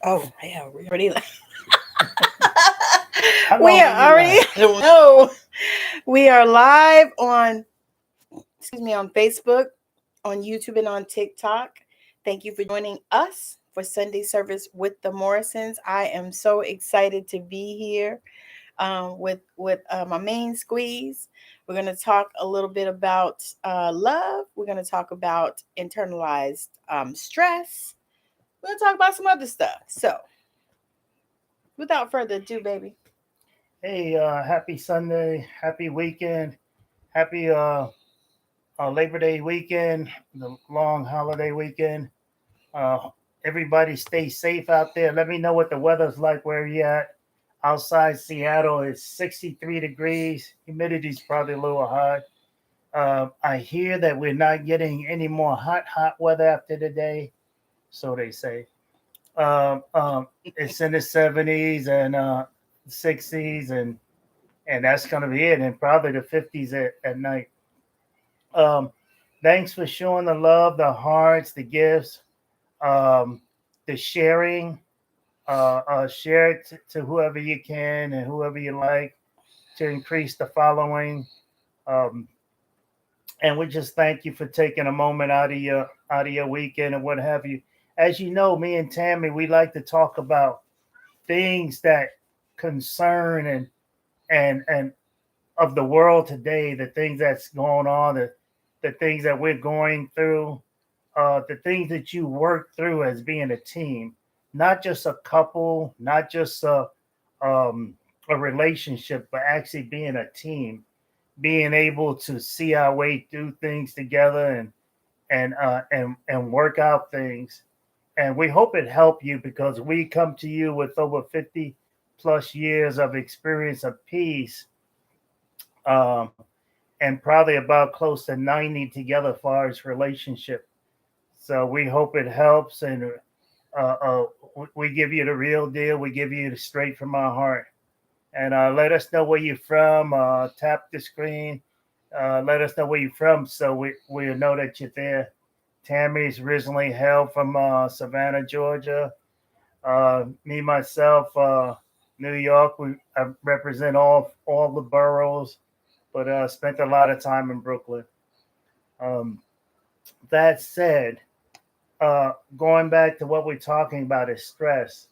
Oh, yeah, we already. How We long are will you already. last? I don't know. We are live on, excuse me, on Facebook, on YouTube, and on TikTok. Thank you for joining us for Sunday service with the Morrisons. I am so excited to be here with my main squeeze. We're going to talk a little bit about love. We're going to talk about internalized stress. We're going to talk about some other stuff. So, without further ado, baby. Hey, happy Sunday, happy weekend, happy Labor Day weekend, the long holiday weekend. Uh, Everybody stay safe out there. Let me know what the weather's like where you at. Outside Seattle is 63 degrees. Humidity's probably a little high. I hear that we're not getting any more hot weather after today, so they say. It's in the 70s and 60s, and that's gonna be it, and probably the 50s at night. Um, Thanks for showing the love, the hearts, the gifts, um, the sharing. Share it to whoever you can and whoever you like to increase the following. Um, and we just thank you for taking a moment out of your weekend and what have you. As you know, me and Tammy, we like to talk about things that concern and of the world today, the things that's going on, the things that we're going through, the things that you work through as being a team, not just a couple, not just a relationship, but actually being a team, being able to see our way through things together and work out things. And we hope it helped you because we come to you with over 50 plus years of experience of peace, um, and probably about close to 90 together as far as relationship. So we hope it helps, and we give you the real deal. We give you the straight from our heart. And let us know where you're from. Tap the screen. Let us know where you're from so we know that you're there. Tammy's originally hailed from Savannah, Georgia. Me, myself, New York. I represent all the boroughs, but spent a lot of time in Brooklyn. Um, that said, going back to what we're talking about is stress.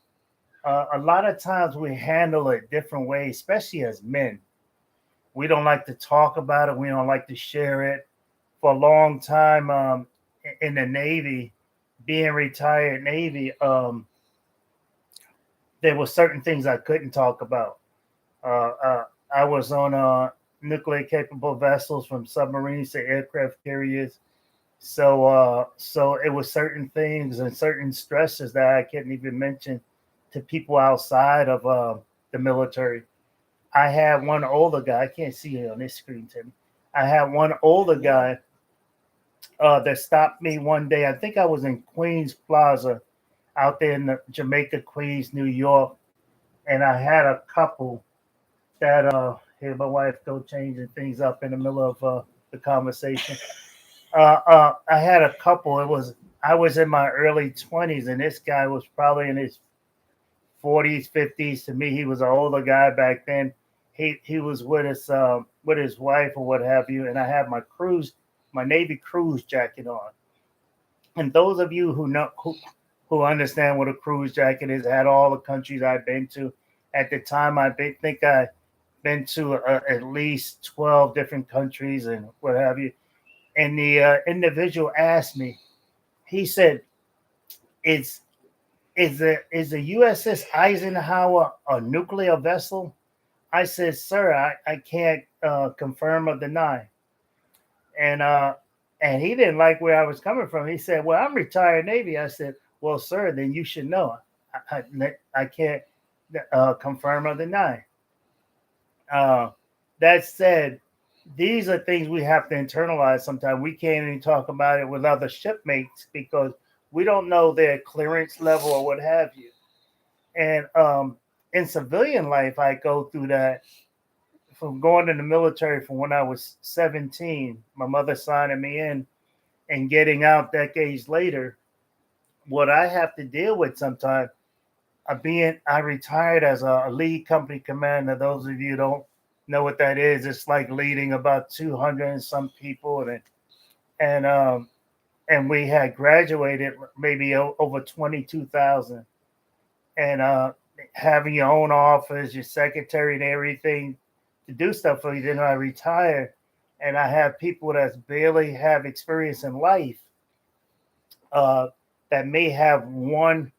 A lot of times we handle it different ways, especially as men. We don't like to talk about it. We don't like to share it. For a long time, in the Navy, being retired Navy, there were certain things I couldn't talk about. Uh, uh, I was on nuclear capable vessels from submarines to aircraft carriers. So it was certain things and certain stresses that I couldn't even mention to people outside of the military. I had one older guy. I can't see it on this screen, Tim. I had one older guy that stopped me one day. I think I was in Queens Plaza out there in the Jamaica, Queens, New York, and I had a couple that here my wife go changing things up in the middle of the conversation. I had a couple. It was I was in my early 20s, and this guy was probably in his 40s, 50s. To me, he was an older guy back then. He was with his wife or what have you, and I had my Navy cruise jacket on. And those of you who understand what a cruise jacket is, had all the countries I've been to. At the time, think I been to at least 12 different countries and what have you. And the individual asked me, he said, "Is the USS Eisenhower a nuclear vessel?" I said, "Sir, I can't confirm or deny." And and he didn't like where I was coming from. He said, "Well, I'm retired Navy." I said, "Well, sir, then you should know. I can't confirm or deny." Uh, that said, these are things we have to internalize sometimes. We can't even talk about it with other shipmates because we don't know their clearance level or what have you. And in civilian life, I go through that from going in the military from when I was 17, my mother signing me in, and getting out decades later. What I have to deal with sometimes I retired as a lead company commander. Those of you don't know what that is, it's like leading about 200 and some people, and and we had graduated maybe over 22,000, and having your own office, your secretary, and everything to do stuff for you. Then I retired, and I have people that barely have experience in life, uh, that may have one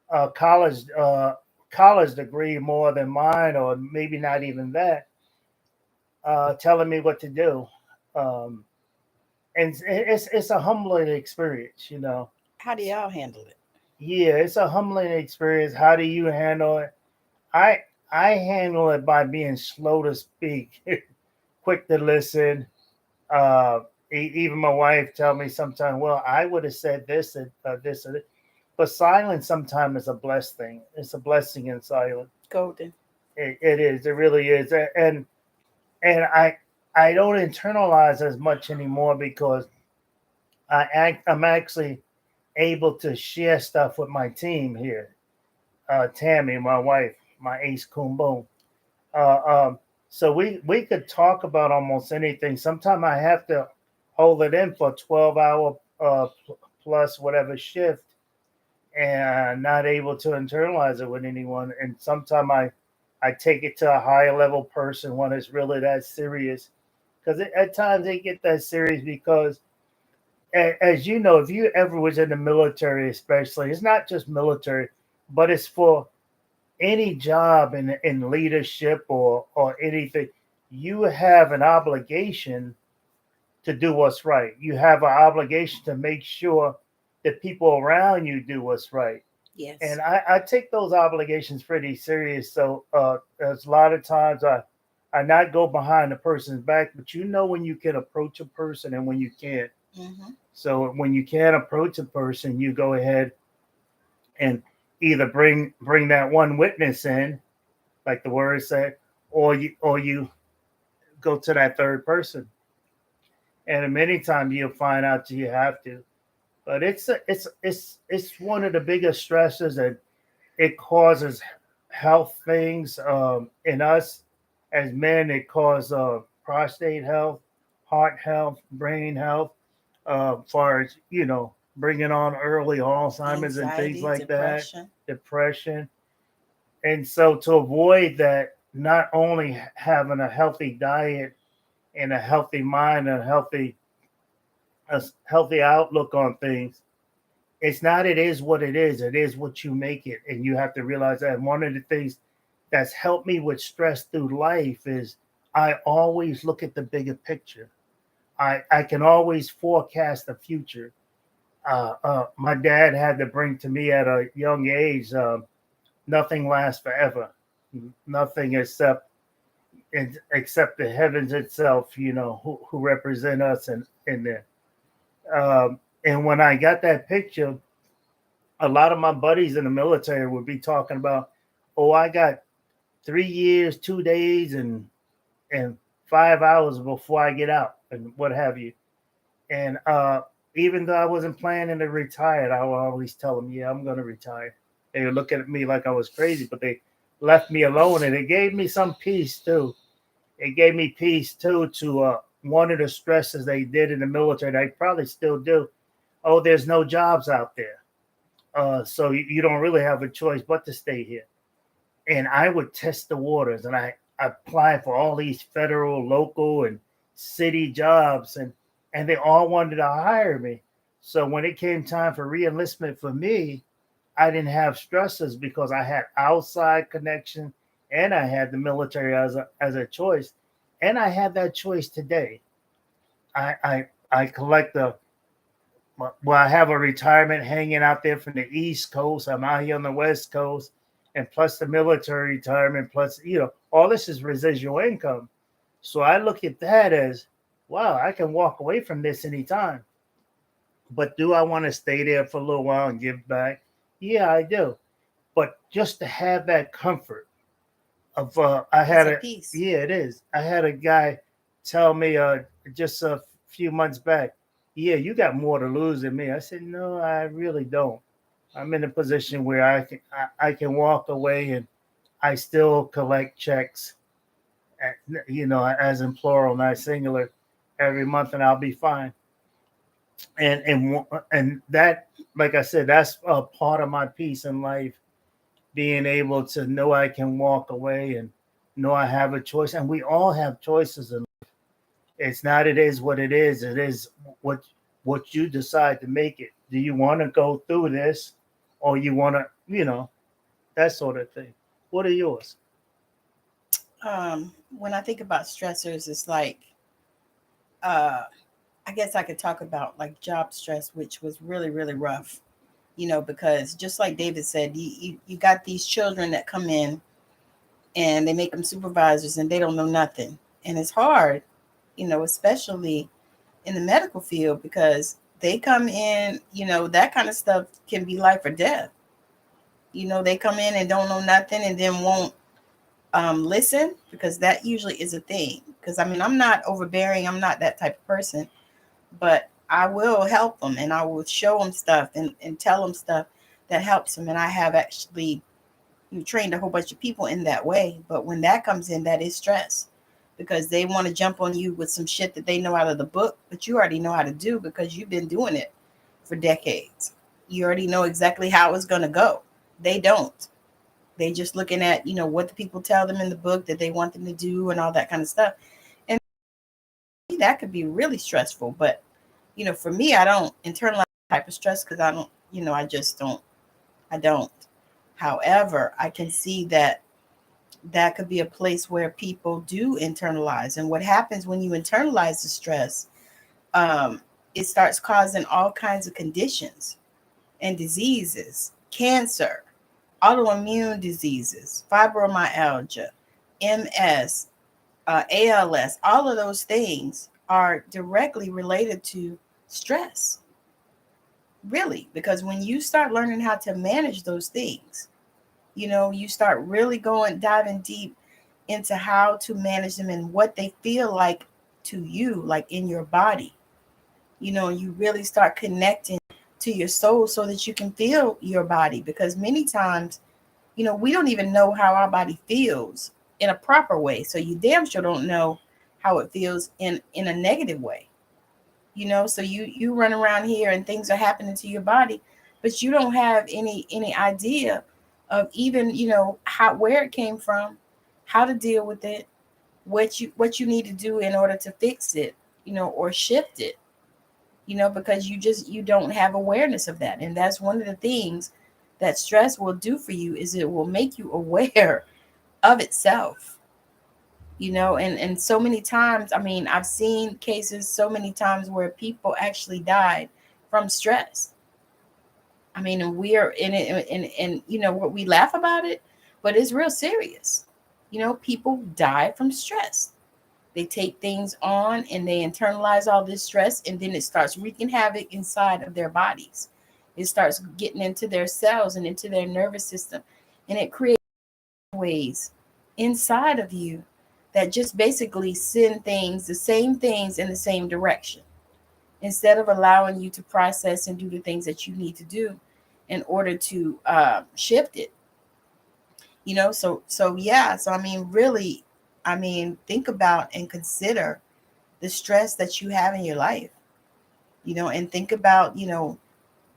uh, college uh, college degree more than mine, or maybe not even that, telling me what to do. Um, and it's a humbling experience, you know. How do y'all handle it? Yeah, it's a humbling experience. How do you handle it? I I handle it by being slow to speak, quick to listen. Uh, Even my wife tell me sometimes, well, I would have said this and this and this. But silence sometimes is a blessing. It's a blessing in silence. Golden. It is. It really is. And I don't internalize as much anymore because I'm actually able to share stuff with my team here. Tammy, my wife, my ace coon boom. Uh, um, so we could talk about almost anything. Sometimes I have to hold it in for 12 hour plus whatever shift, and not able to internalize it with anyone. And sometimes I take it to a higher level person when it's really that serious. Because at times they get that serious because, as you know, if you ever was in the military, especially, it's not just military, but it's for any job in leadership or anything. You have an obligation to do what's right. You have an obligation to make sure that people around you do what's right. Yes. And I take those obligations pretty serious. So there's a lot of times I not go behind the person's back, but you know when you can approach a person and when you can't. Mm-hmm. So when you can't approach a person, you go ahead and either bring that one witness in, like the word said, or you go to that third person. And many times you'll find out you have to. But it's one of the biggest stresses, and it causes health things in us as men. It causes prostate health, heart health, brain health, far as bringing on early Alzheimer's and things Anxiety, like that, depression. depression. And so to avoid that, not only having a healthy diet and a healthy mind and a healthy outlook on things, it's not it is what it is. It is what you make it. And you have to realize that. And one of the things that's helped me with stress through life is I always look at the bigger picture. I can always forecast the future. My dad had to bring to me at a young age, nothing lasts forever. Nothing except the heavens itself, who represent us in there. And when I got that picture, a lot of my buddies in the military would be talking about, oh, I got 3 years, 2 days, and 5 hours before I get out, and what have you. And even though I wasn't planning to retire, I would always tell them, yeah, I'm going to retire. They would look at me like I was crazy, but they left me alone, and it gave me some peace too. It gave me peace too to one of the stresses they did in the military. They probably still do. Oh, there's no jobs out there, so you don't really have a choice but to stay here. And I would test the waters, and I applied for all these federal, local, and city jobs, and they all wanted to hire me. So when it came time for reenlistment for me, I didn't have stresses because I had outside connection and I had the military as a choice, and I had that choice today. I collect a well, I have a retirement hanging out there from the East Coast. I'm out here on the West Coast, and plus the military retirement, plus all this is residual income. So I look at that as, wow, I can walk away from this anytime. But do I want to stay there for a little while and give back? Yeah, I do. But just to have that comfort of I It's had a a piece. yeah, it is. I had a guy tell me just a few months back, yeah, you got more to lose than me. I said, no, I really don't. I'm in a position where I can walk away and I still collect checks, as in plural, not singular, every month, and I'll be fine. And that, like I said, that's a part of my peace in life, being able to know I can walk away and know I have a choice. And we all have choices, and it's not it is what it is. It is what you decide to make it. Do you want to go through this, or you want to, that sort of thing? What are yours? When I think about stressors, it's like, uh, I guess I could talk about like job stress, which was really, really rough, because just like David said, you got these children that come in and they make them supervisors and they don't know nothing. And it's hard, especially in the medical field because they come in, that kind of stuff can be life or death. They come in and don't know nothing and then won't listen because that usually is a thing. Because I mean, I'm not overbearing, I'm not that type of person, but I will help them and I will show them stuff and tell them stuff that helps them. And I have actually trained a whole bunch of people in that way. But when that comes in, that is stress because they want to jump on you with some shit that they know out of the book, but you already know how to do because you've been doing it for decades. You already know exactly how it's going to go. They don't. They just looking at, what the people tell them in the book that they want them to do and all that kind of stuff. And that could be really stressful. But, for me, I don't internalize type of stress because I don't, I just don't. I don't. However, I can see that could be a place where people do internalize. And what happens when you internalize the stress, it starts causing all kinds of conditions and diseases, cancer, autoimmune diseases, fibromyalgia, MS, ALS, all of those things are directly related to stress. Really, because when you start learning how to manage those things, you start really diving deep into how to manage them and what they feel like to you, like in your body. You really start connecting to your soul so that you can feel your body because many times, we don't even know how our body feels in a proper way. So you damn sure don't know how it feels in a negative way. So you run around here and things are happening to your body, but you don't have any idea of even, how where it came from, how to deal with it, what you need to do in order to fix it, or shift it, because you don't have awareness of that. And that's one of the things that stress will do for you is it will make you aware of itself, and so many times, I mean, I've seen cases so many times where people actually died from stress. I mean, and we are in it, and what we laugh about it, but it's real serious. People die from stress. They take things on and they internalize all this stress, and then it starts wreaking havoc inside of their bodies. It starts getting into their cells and into their nervous system, and it creates ways inside of you that just basically send the same things in the same direction instead of allowing you to process and do the things that you need to do in order to shift it. So yeah. So I mean, really, I mean, think about and consider the stress that you have in your life. And think about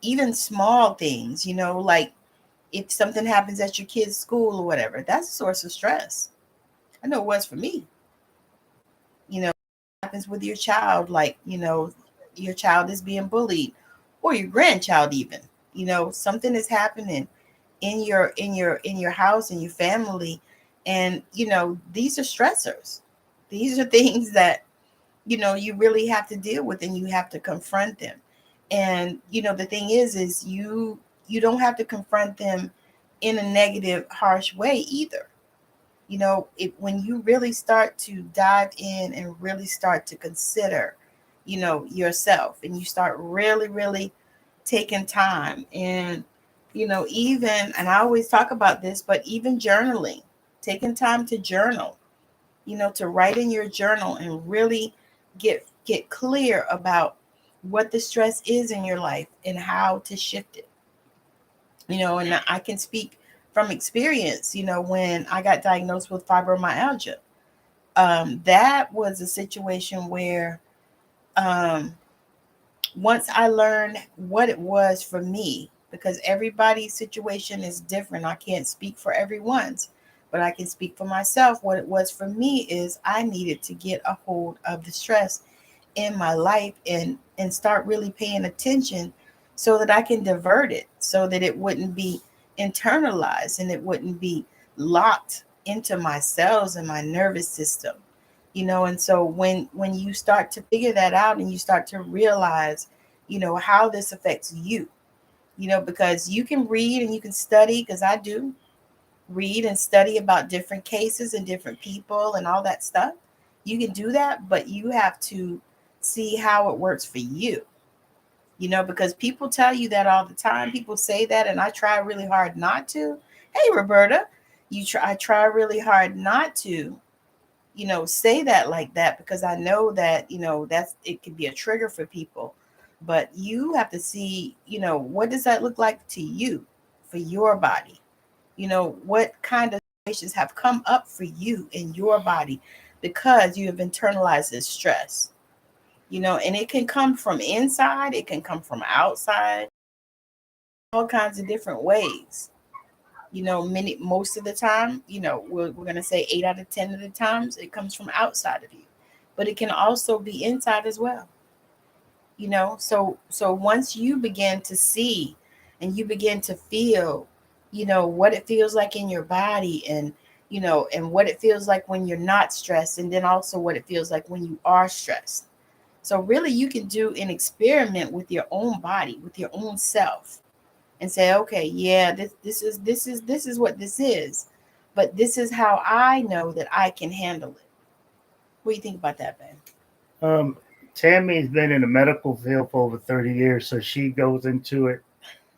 even small things. Like if something happens at your kid's school or whatever, that's a source of stress. I know it was for me. Happens with your child, like your child is being bullied, or your grandchild even. Something is happening in your house, in your family, and these are stressors. These are things that you really have to deal with, and you have to confront them. And the thing is you don't have to confront them in a negative, harsh way either. When you really start to dive in and really start to consider yourself, and you start really, really taking time, and even, and I always talk about this, but even journaling, taking time to journal, to write in your journal and really get clear about what the stress is in your life and how to shift it. And I can speak from experience. When I got diagnosed with fibromyalgia, that was a situation where, um, once I learned what it was for me, because everybody's situation is different, I can't speak for everyone's, but I can speak for myself. What it was for me is I needed to get a hold of the stress in my life, and start really paying attention so that I can divert it, so that it wouldn't be internalized and it wouldn't be locked into my cells and my nervous system. And so when you start to figure that out and you start to realize, how this affects you, because you can read and you can study, because I do read and study about different cases and different people and all that stuff. You can do that, but you have to see how it works for you. Because people tell you that all the time. People say that, and I try really hard not to. Hey, Roberta, I try really hard not to, say that like that, because I know that, it can be a trigger for people. But you have to see, what does that look like to you, for your body? What kind of situations have come up for you in your body because you have internalized this stress? And it can come from inside, it can come from outside, all kinds of different ways. Most of the time, we're going to say 8 out of 10 of the times it comes from outside of you, but it can also be inside as well. So once you begin to see and you begin to feel, what it feels like in your body, and what it feels like when you're not stressed, and then also what it feels like when you are stressed. So really you can do an experiment with your own body, with your own self, and say, okay, yeah, this is what this is, but this is how I know that I can handle it. What do you think about that, Ben? Um, Tammy's been in the medical field for over 30 years, so she goes into it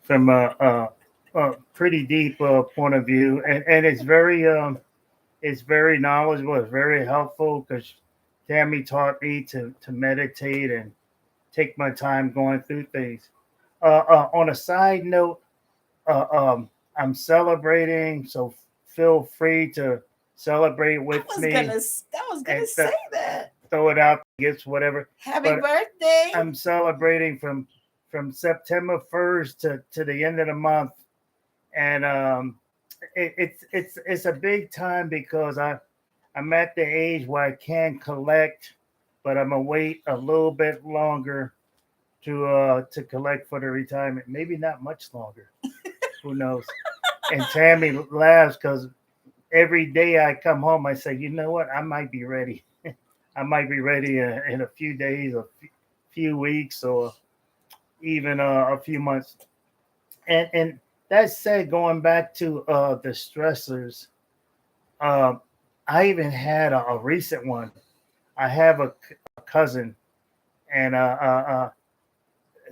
from a pretty deep point of view, and it's very knowledgeable. It's very helpful because Tammy taught me to meditate and take my time going through things. On a side note, uh, um, I'm celebrating, so feel free to celebrate with me I was and gonna say that. throw it out, gifts, whatever. Happy But birthday. I'm celebrating from September 1st to the end of the month, and it's a big time because I'm at the age where I can collect, but I'm gonna wait a little bit longer to collect for the retirement. Maybe not much longer. Who knows? And Tammy laughs because every day I come home, I say, you know what? I might be ready. I might be ready in a few days, few weeks, or even a few months. And that said, going back to the stressors, um, I even had a recent one. I have a cousin, and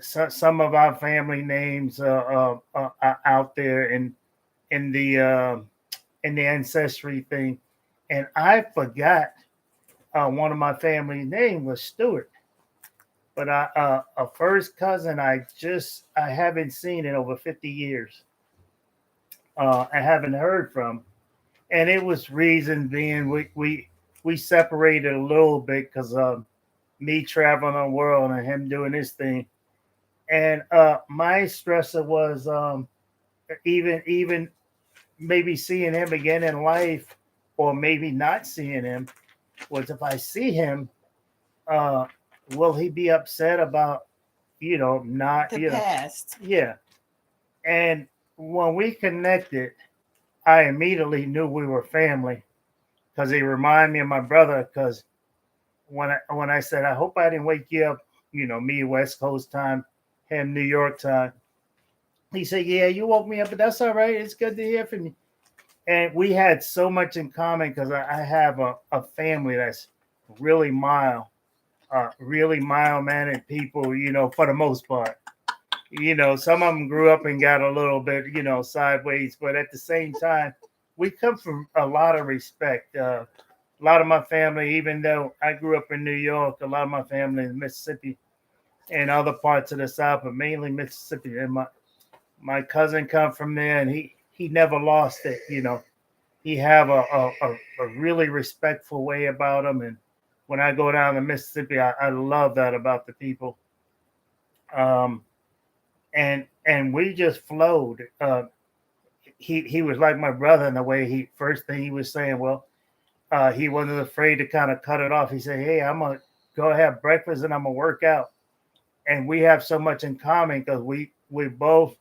some of our family names are out there in the uh, in the ancestry thing, and I forgot one of my family name was Stewart, but a first cousin I haven't seen in over 50 years. I haven't heard from, and it was reason being we separated a little bit because me traveling the world and him doing his thing, and my stressor was even maybe seeing him again in life, or maybe not seeing him, was if I see him, uh, will he be upset about not The past. yeah. And when we connected, I immediately knew we were family because he reminded me of my brother. Because when I said I hope I didn't wake you up, me West Coast time, him New York time, he said, yeah, you woke me up, but that's all right. It's good to hear from you. And we had so much in common because I have a family that's really really mild mannered people, for the most part. Some of them grew up and got a little bit, sideways, but at the same time, we come from a lot of respect. A lot of my family, even though I grew up in New York, a lot of my family is Mississippi and other parts of the South, but mainly Mississippi. And My cousin come from there, and he never lost it. He have a really respectful way about him. And when I go down to Mississippi, I love that about the people. Um, and we just flowed. He was like my brother in the way he first thing he was saying. Well, he wasn't afraid to kind of cut it off. He said, "Hey, I'm gonna go have breakfast and I'm gonna work out." And we have so much in common because we both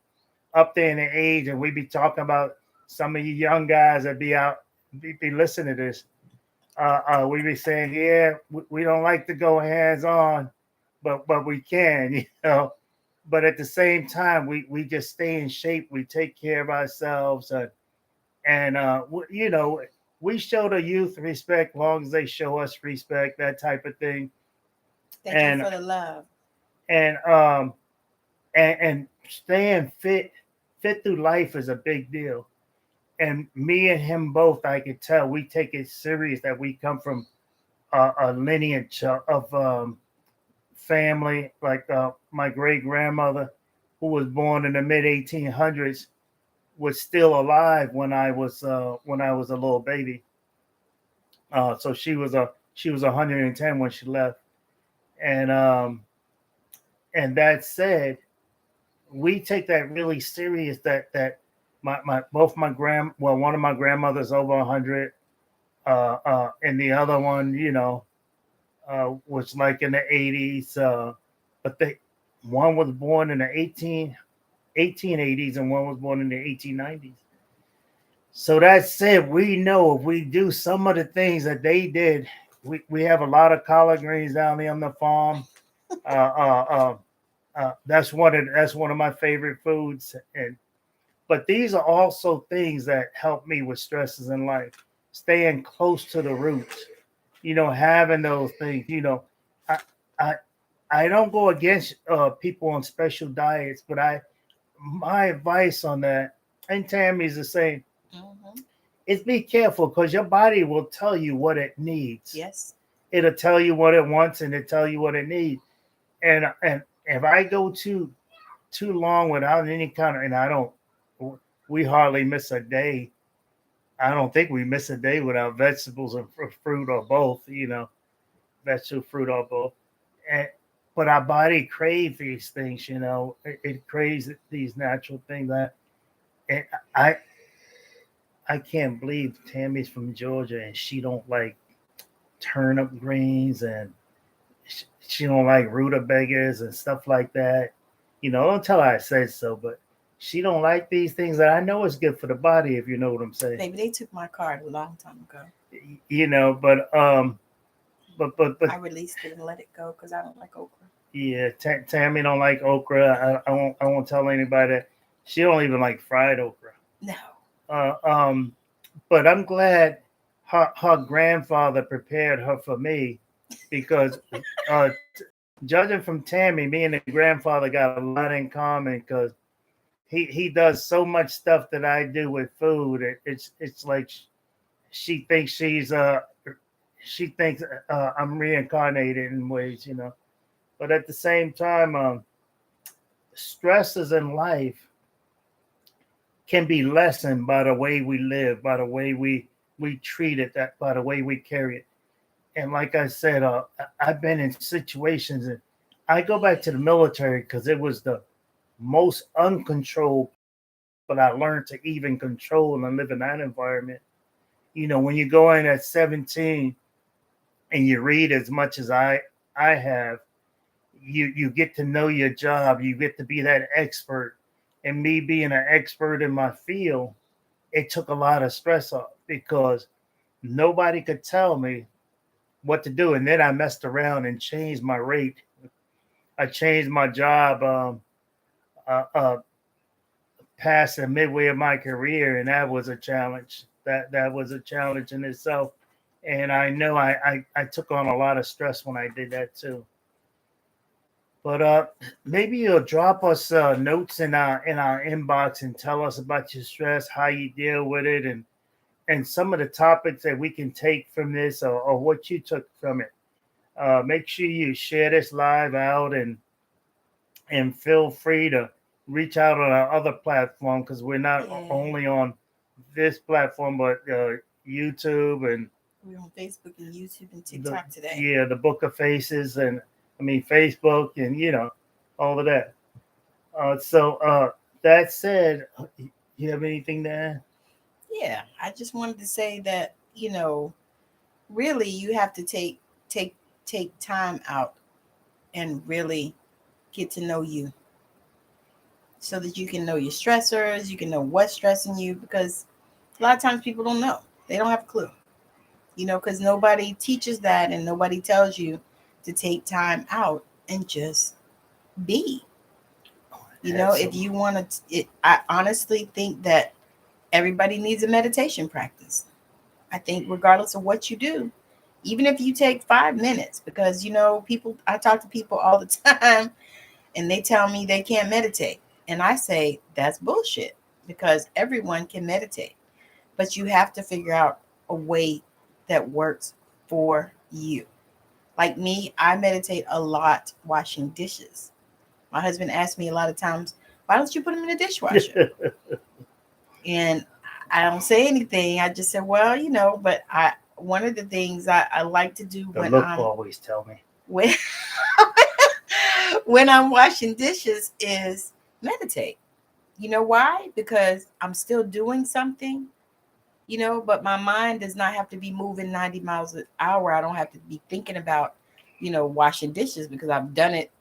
up there in the age, and we be talking about some of you young guys that be out be listening to this. We be saying, "Yeah, we don't like to go hands on, but we can, But at the same time, we just stay in shape. We take care of ourselves, and we show the youth respect, long as they show us respect, that type of thing. Thank And you for the love. and and staying fit through life is a big deal. And me and him both, I could tell we take it serious that we come from a lineage of family like my great grandmother, who was born in the mid 1800s, was still alive when I was a little baby. So she was 110 when she left. And and that said, we take that really serious. That my both my one of my grandmothers over 100, and the other one, was like in the 80s. But one was born in the 1880s and one was born in the 1890s. So that said, we know if we do some of the things that they did, we have a lot of collard greens down there on the farm. That's one of my favorite foods. But these are also things that help me with stresses in life. Staying close to the roots, having those things. I I, I don't go against people on special diets, but my advice on that, and Tammy's the same, Mm-hmm. is be careful because your body will tell you what it needs. Yes. It'll tell you what it wants and it'll tell you what it needs. And if I go too long without any kind of, and I don't, we hardly miss a day. I don't think we miss a day without vegetables and fruit or both, vegetable, fruit or both. And but our body craves these things, it craves these natural things that, and I can't believe Tammy's from Georgia and she don't like turnip greens, and she don't like rutabagas and stuff like that. Don't tell her I said so, but she don't like these things that I know is good for the body, if you know what I'm saying. Baby, they took my card a long time ago. But I released it and let it go because I don't like okra. yeah, Tammy don't like okra. I won't tell anybody that. She don't even like fried okra. No. Uh, um, but I'm glad her grandfather prepared her for me, because uh, judging from Tammy, me and the grandfather got a lot in common because he does so much stuff that I do with food. It's like she thinks she thinks I'm reincarnated in ways. But at the same time, stresses in life can be lessened by the way we live, by the way we treat it, that by the way we carry it. And like I said, I've been in situations, and I go back to the military because it was the most uncontrolled, but I learned to even control and live in that environment. When you go in at 17 and you read as much as I have, you get to know your job, you get to be that expert. And me being an expert in my field, it took a lot of stress off because nobody could tell me what to do. And then I messed around and changed my rate. I changed my job past the midway of my career, and that was a challenge. That was a challenge in itself. And I know I took on a lot of stress when I did that too. But maybe you'll drop us notes in our inbox and tell us about your stress, how you deal with it, and some of the topics that we can take from this, or what you took from it. Make sure you share this live out, and feel free to reach out on our other platform, because we're not Yeah. only on this platform, but YouTube and We're on Facebook and YouTube and the TikTok today. yeah, the Book of Faces, and I mean Facebook, and all of that. So that said, you have anything to add? Yeah, I just wanted to say that, really you have to take take time out and really get to know you so that you can know your stressors, you can know what's stressing you, because a lot of times people don't know. They don't have a clue. Because nobody teaches that and nobody tells you to take time out and just be. If you want to, I honestly think that everybody needs a meditation practice. I think regardless of what you do, even if you take 5 minutes, because people, I talk to people all the time and they tell me they can't meditate. And I say that's bullshit, because everyone can meditate, but you have to figure out a way that works for you. Like me, I meditate a lot washing dishes. My husband asks me a lot of times, why don't you put them in the dishwasher? And I don't say anything. I just said, well, but one of the things I like to do The look always tell me. when when I'm washing dishes is meditate. You know why? Because I'm still doing something, but my mind does not have to be moving 90 miles an hour. I don't have to be thinking about, washing dishes, because I've done it,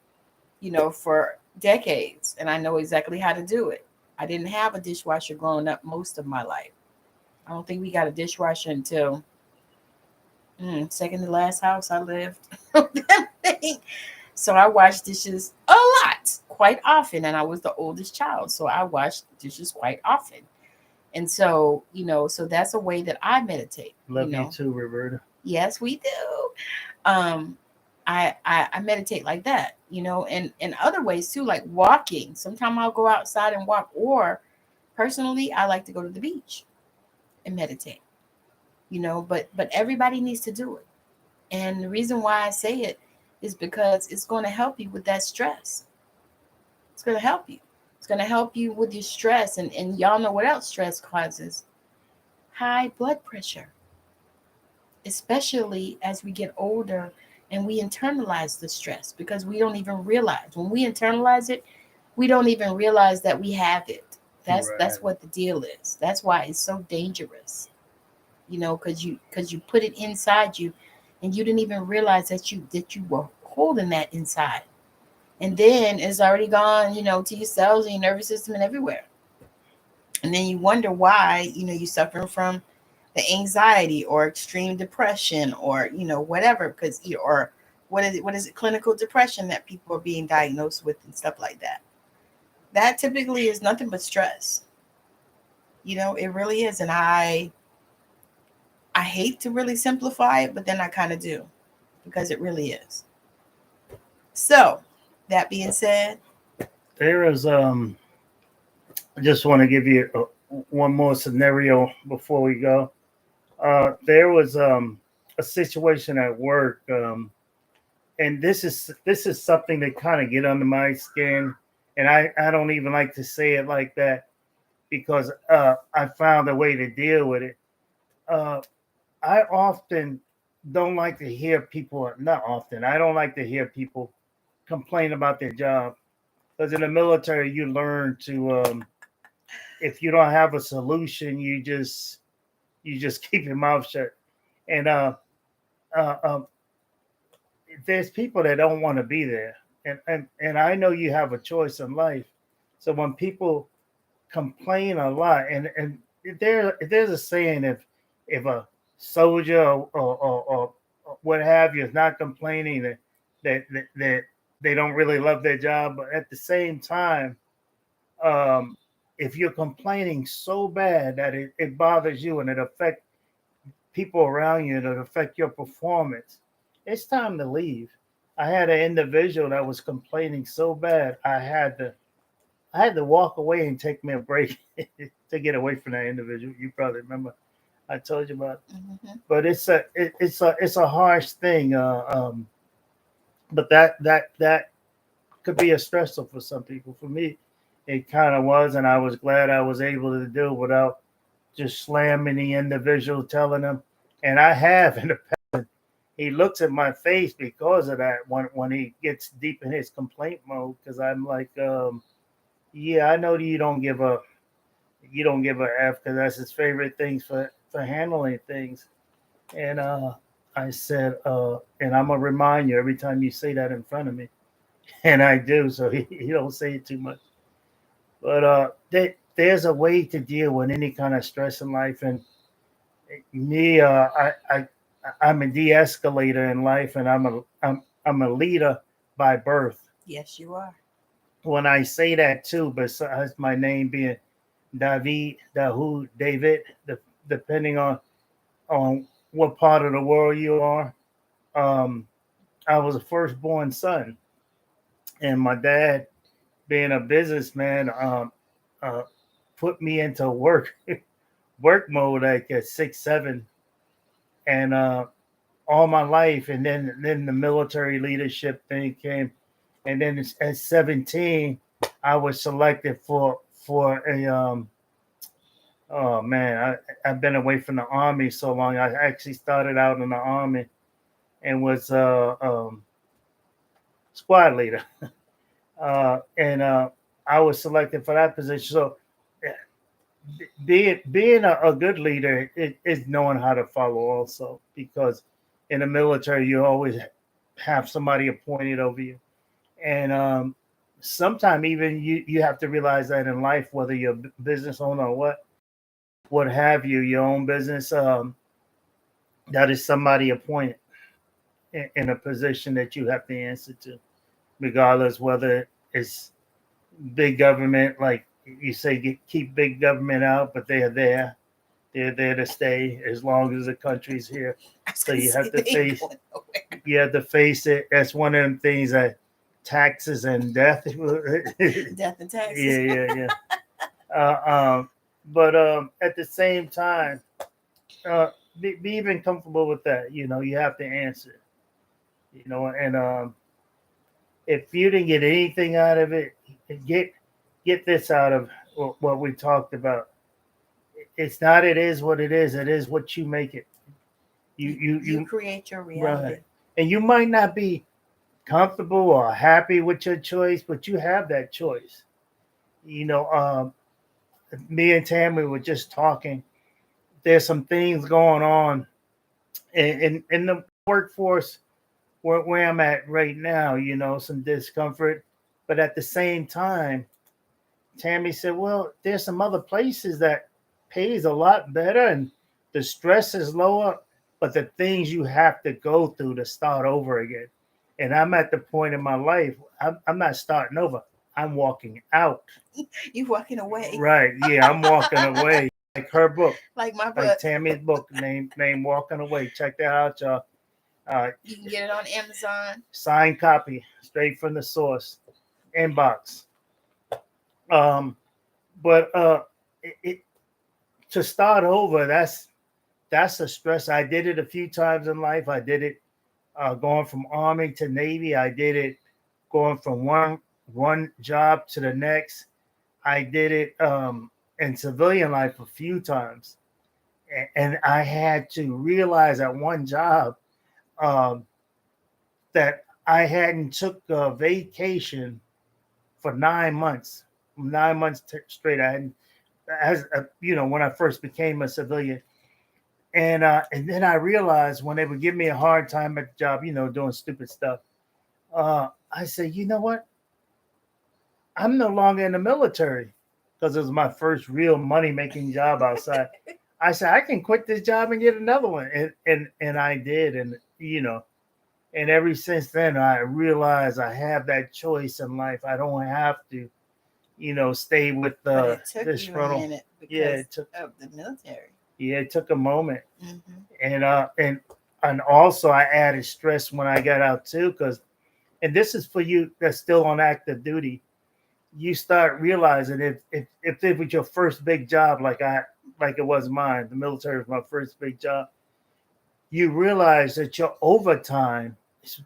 for decades, and I know exactly how to do it. I didn't have a dishwasher growing up most of my life. I don't think we got a dishwasher until second to last house I lived. So I washed dishes a lot, quite often, and I was the oldest child, so I washed dishes quite often. And so, so that's a way that I meditate. Love you too, Roberta. Yes, we do. I meditate like that, and other ways too, like walking. Sometimes I'll go outside and walk, or personally, I like to go to the beach and meditate. But everybody needs to do it. And the reason why I say it is because it's going to help you with that stress. It's going to help you. It's going to help you with your stress. And y'all know what else stress causes? High blood pressure, especially as we get older and we internalize the stress, because we don't even realize when we internalize it, we don't even realize that we have it. That's what the deal is. That's why it's so dangerous. Because you put it inside you, and you didn't even realize that you were holding that inside, and then it's already gone, to your cells and your nervous system and everywhere. And then you wonder why, you're suffering from the anxiety or extreme depression, or whatever, because or what is it, clinical depression that people are being diagnosed with and stuff like that. That typically is nothing but stress. It really is. And I hate to really simplify it, but then I kind of do, because it really is. So, that being said, there is I just want to give you one more scenario before we go. There was a situation at work, and this is something that kind of get under my skin, and I don't even like to say it like that, because I found a way to deal with it. Uh, I often don't like to hear people. Not often. I don't like to hear people complain about their job, because in the military you learn to if you don't have a solution, you just keep your mouth shut. And uh, um, there's people that don't want to be there, and I know you have a choice in life. So when people complain a lot, and there's a saying, if a soldier or what have you is not complaining, that they don't really love their job. But at the same time, um, if you're complaining so bad that it bothers you and it affects people around you and it affect your performance, it's time to leave. I had an individual that was complaining so bad, I had to walk away and take me a break to get away from that individual. You probably remember I told you about, mhm, but it's a harsh thing. But that could be a stressor for some people. For me, it kind of was, and I was glad I was able to do it without just slamming the individual, telling him. And I have in the past. He looks at my face because of that when he gets deep in his complaint mode, because I'm like, yeah, I know you don't give a f, because that's his favorite things for handling things. And I said, and I'm gonna remind you every time you say that in front of me, and I do, so he don't say it too much. But there's a way to deal with any kind of stress in life, and me, I'm a de-escalator in life, and I'm a leader by birth. Yes, you are. When I say that too, besides my name being David, Dahu, David, depending on what part of the world you are. Um, I was a firstborn son, and my dad, being a businessman, uh, put me into work mode like at 6, 7, and all my life, and then the military leadership thing came, and then at 17, I was selected for a oh man, I've been away from the army so long. I actually started out in the army and was squad leader, and I was selected for that position. So being a good leader is knowing how to follow also, because in the military you always have somebody appointed over you, and sometimes even you have to realize that in life, whether you're a business owner or what have you, your own business, that is somebody appointed in a position that you have to answer to, regardless whether it's big government, like you say, keep big government out, but they're there. They're there to stay as long as the country's here. So you have to face. You have to face it. That's one of them things that taxes and death. Death and taxes. Yeah. But at the same time, be even comfortable with that. You have to answer. And if you didn't get anything out of it, get this out of what we talked about. It's not. It is what it is. It is what you make it. You create your reality. Right. And you might not be comfortable or happy with your choice, but you have that choice. You know, me and Tammy were just talking. There's some things going on in the workforce where I'm at right now, some discomfort. But at the same time, Tammy said, well, there's some other places that pays a lot better and the stress is lower, but the things you have to go through to start over again. And I'm at the point in my life, I'm not starting over. I'm walking out. You walking away. Right. Yeah, I'm walking away. Like her book. Like my book. Like Tammy's book named Walking Away. Check that out, y'all. You can get it on Amazon. Signed copy, straight from the source, inbox. But to start over, that's a stress. I did it a few times in life. I did it going from Army to Navy. I did it going from one job to the next. I did it in civilian life a few times, and I had to realize at one job that I hadn't took a vacation for 9 months, 9 months straight. I hadn't, when I first became a civilian. And then I realized when they would give me a hard time at the job, doing stupid stuff, I said, you know what? I'm no longer in the military, because it was my first real money-making job outside. I said, I can quit this job and get another one. And I did. And, and ever since then, I realized I have that choice in life. I don't have to, stay with this frontal. Yeah, it took of the military. Yeah, it took a moment. Mm-hmm. And also I added stress when I got out too, because, and this is for you that's still on active duty. You start realizing if it was your first big job, like it was mine, the military was my first big job. You realize that your overtime,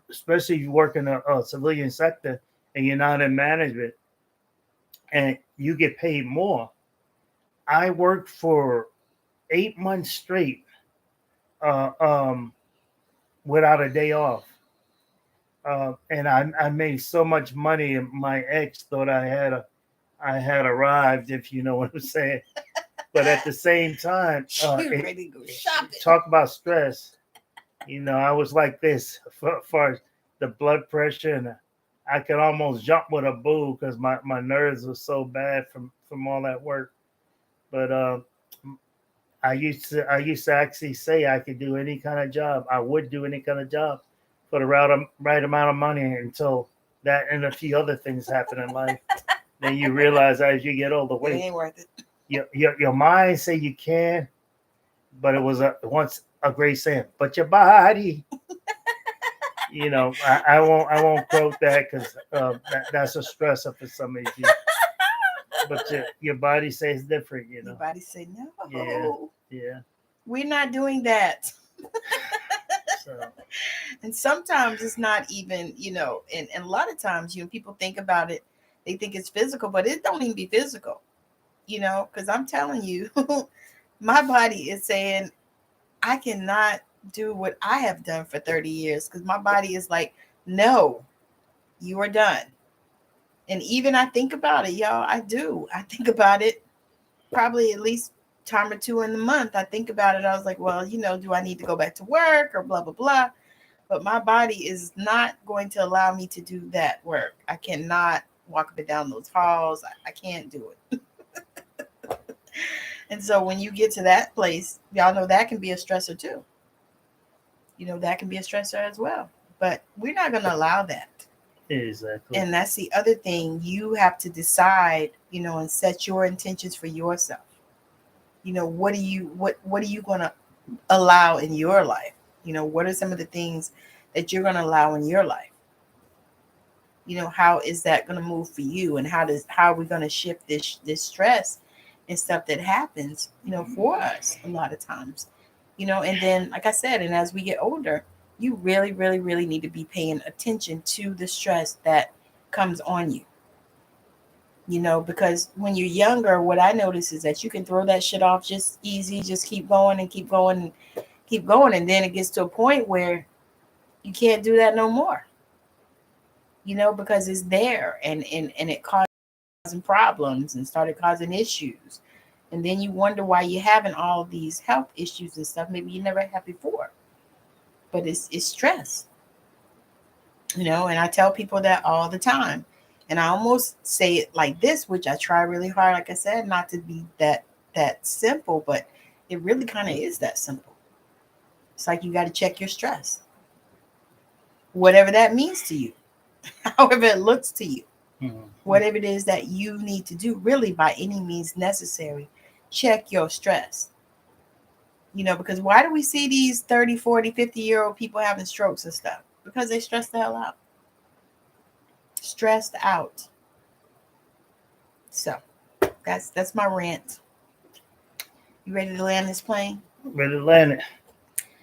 especially if you work in a civilian sector and you're not in management, and you get paid more. I worked for 8 months straight uh, um, without a day off. And I made so much money, and my ex thought I had arrived, if you know what I'm saying. But at the same time, Ready to go shopping. talk about stress. I was like this as far as the blood pressure, and I could almost jump with a bull because my nerves were so bad from all that work. But I used to actually say I could do any kind of job. I would do any kind of job for the right amount of money until that and a few other things happen in life. Then you realize as you get older, It wait, ain't worth it. your mind say you can, but it was once a great saying. But your body, I won't quote that because that's a stressor for some of you. But your body says different. Your body say no. Yeah. We're not doing that. So And sometimes it's not even, and a lot of times, people think about it, they think it's physical, but it don't even be physical, because I'm telling you, my body is saying, I cannot do what I have done for 30 years because my body is like, no, you are done. And even I think about it, y'all, I do. I think about it probably at least time or two in the month. I think about it. I was like, well, do I need to go back to work or blah, blah, blah. But my body is not going to allow me to do that work. I cannot walk up and down those halls. I can't do it. And so when you get to that place, y'all know that can be a stressor too. That can be a stressor as well. But we're not going to allow that. exactly. And that's the other thing. You have to decide, and set your intentions for yourself. What are you going to allow in your life? What are some of the things that you're going to allow in your life? How is that going to move for you, and how are we going to shift this stress and stuff that happens, for us a lot of times, and then, like I said, and as we get older, you really, really, really need to be paying attention to the stress that comes on you, because when you're younger, what I notice is that you can throw that shit off just easy, just keep going and keep going and keep going. And then it gets to a point where you can't do that no more, because it's there and it causing problems and started causing issues. And then you wonder why you're having all these health issues and stuff maybe you never had before. But it's stress, and I tell people that all the time. And I almost say it like this, which I try really hard, like I said, not to be that simple, but it really kind of is that simple. It's like you got to check your stress, whatever that means to you, however it looks to you, whatever it is that you need to do, really by any means necessary, check your stress. Because why do we see these 30, 40, 50-year-old people having strokes and stuff? Because they stressed the hell out. Stressed out. So that's my rant. You ready to land this plane? Ready to land it.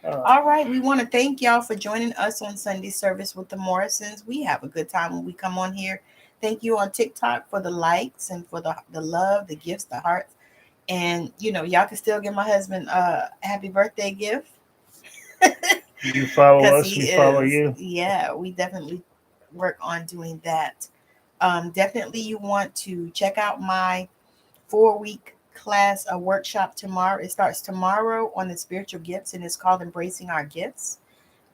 All right. We want to thank y'all for joining us on Sunday service with the Morrisons. We have a good time when we come on here. Thank you on TikTok for the likes and for the love, the gifts, the hearts. And, y'all can still give my husband a happy birthday gift. You follow us, we follow you. Yeah, we definitely work on doing that. Definitely you want to check out my 4-week class, a workshop tomorrow. It starts tomorrow on the spiritual gifts, and it's called Embracing Our Gifts.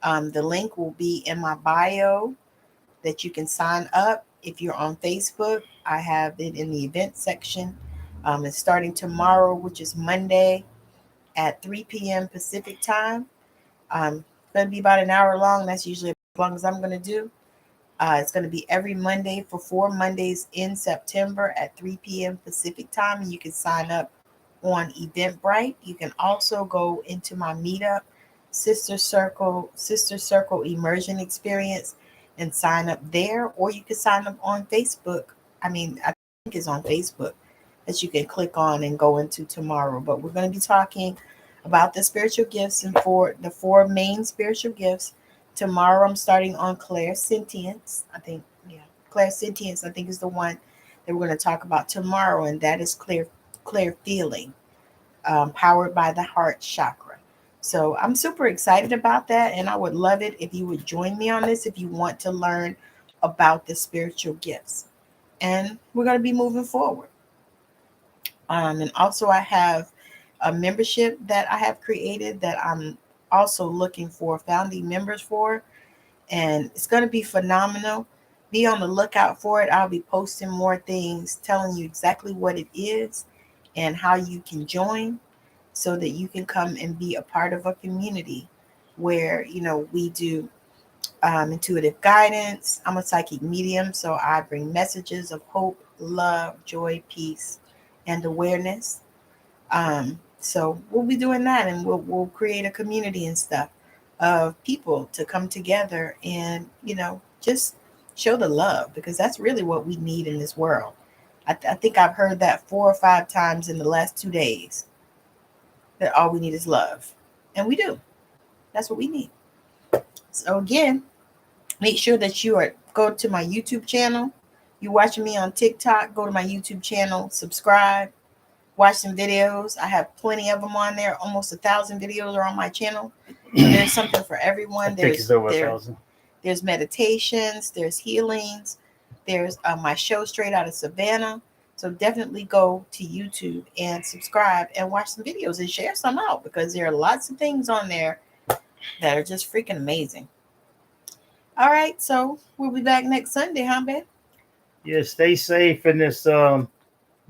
The link will be in my bio that you can sign up. If you're on Facebook, I have it in the event section. It's starting tomorrow, which is Monday at 3 p.m. Pacific time. It's going to be about an hour long. That's usually as long as I'm going to do. It's going to be every Monday for 4 Mondays in September at 3 p.m. Pacific time. And you can sign up on Eventbrite. You can also go into my meetup, Sister Circle Immersion Experience, and sign up there. Or you can sign up on Facebook. I think it's on Facebook that you can click on and go into tomorrow. But we're going to be talking about the spiritual gifts and for the 4 main spiritual gifts. Tomorrow I'm starting on clairsentience. Clairsentience, I think, is the one that we're going to talk about tomorrow, and that is clear feeling, powered by the heart chakra. So I'm super excited about that, and I would love it if you would join me on this if you want to learn about the spiritual gifts. And we're going to be moving forward. And also, I have a membership that I have created that I'm also looking for founding members for, and it's going to be phenomenal. Be on the lookout for it. I'll be posting more things telling you exactly what it is and how you can join so that you can come and be a part of a community where, we do intuitive guidance. I'm a psychic medium, so I bring messages of hope, love, joy, peace, and awareness. So we'll be doing that, and we'll create a community and stuff of people to come together and just show the love, because that's really what we need in this world. I think I've heard that 4 or 5 times in the last 2 days, that all we need is love, and we do. That's what we need. So again, make sure that you are go to my YouTube channel. You watching me on TikTok, go to my YouTube channel, subscribe, watch some videos. I have plenty of them on there. Almost 1,000 videos are on my channel. So there's something for everyone. I think it's over 1,000. There's meditations, there's healings, there's my show Straight Outta Savannah. So definitely go to YouTube and subscribe and watch some videos and share some out, because there are lots of things on there that are just freaking amazing. All right, so we'll be back next Sunday, huh, babe? Yeah, stay safe in this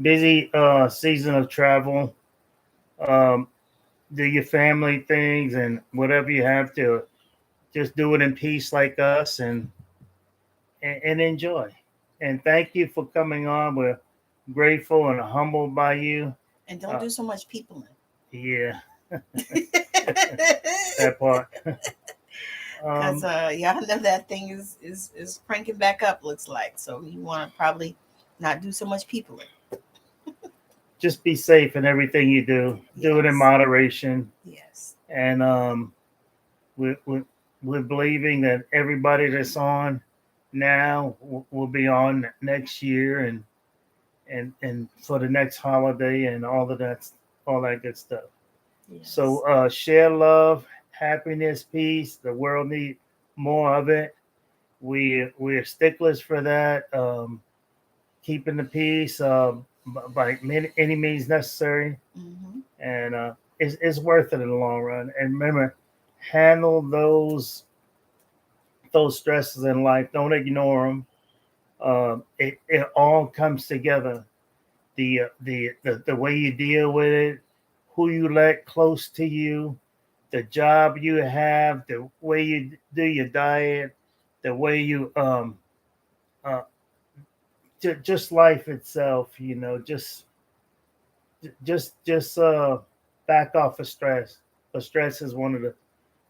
busy season of travel. Um, do your family things and whatever you have to. Just do it in peace, like us, and enjoy. And thank you for coming on. We're grateful and humbled by you. And don't do so much peopling. Yeah, that part. Because y'all know that thing is cranking back up, looks like. So you want to probably not do so much peopling. Just be safe in everything you do. Yes. Do it in moderation. Yes. And we're believing that everybody that's on now will be on next year, and for the next holiday and all that good stuff. Yes. So share love, happiness, peace. The world needs more of it. We're sticklers for that. Keeping the peace by any means necessary, and it's worth it in the long run. And remember, handle those stresses in life. Don't ignore them. It all comes together. The way you deal with it, who you let close to you, the job you have, the way you do your diet, the way you uh just life itself. Just back off of stress. But stress is one of the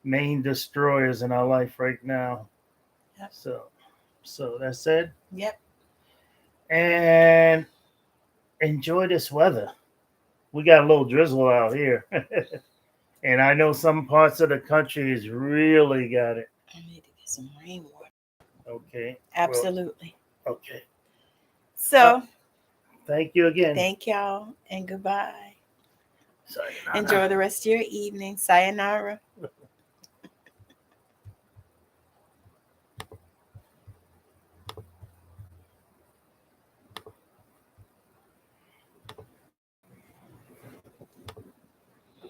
main destroyers in our life right now. Yep. So that's it. Yep. And enjoy this weather. We got a little drizzle out here. And I know some parts of the country has really got it. I need to get some rainwater. Okay. Absolutely. Well, okay. So thank you again. Thank y'all, and goodbye. Sayonara. Enjoy the rest of your evening. Sayonara.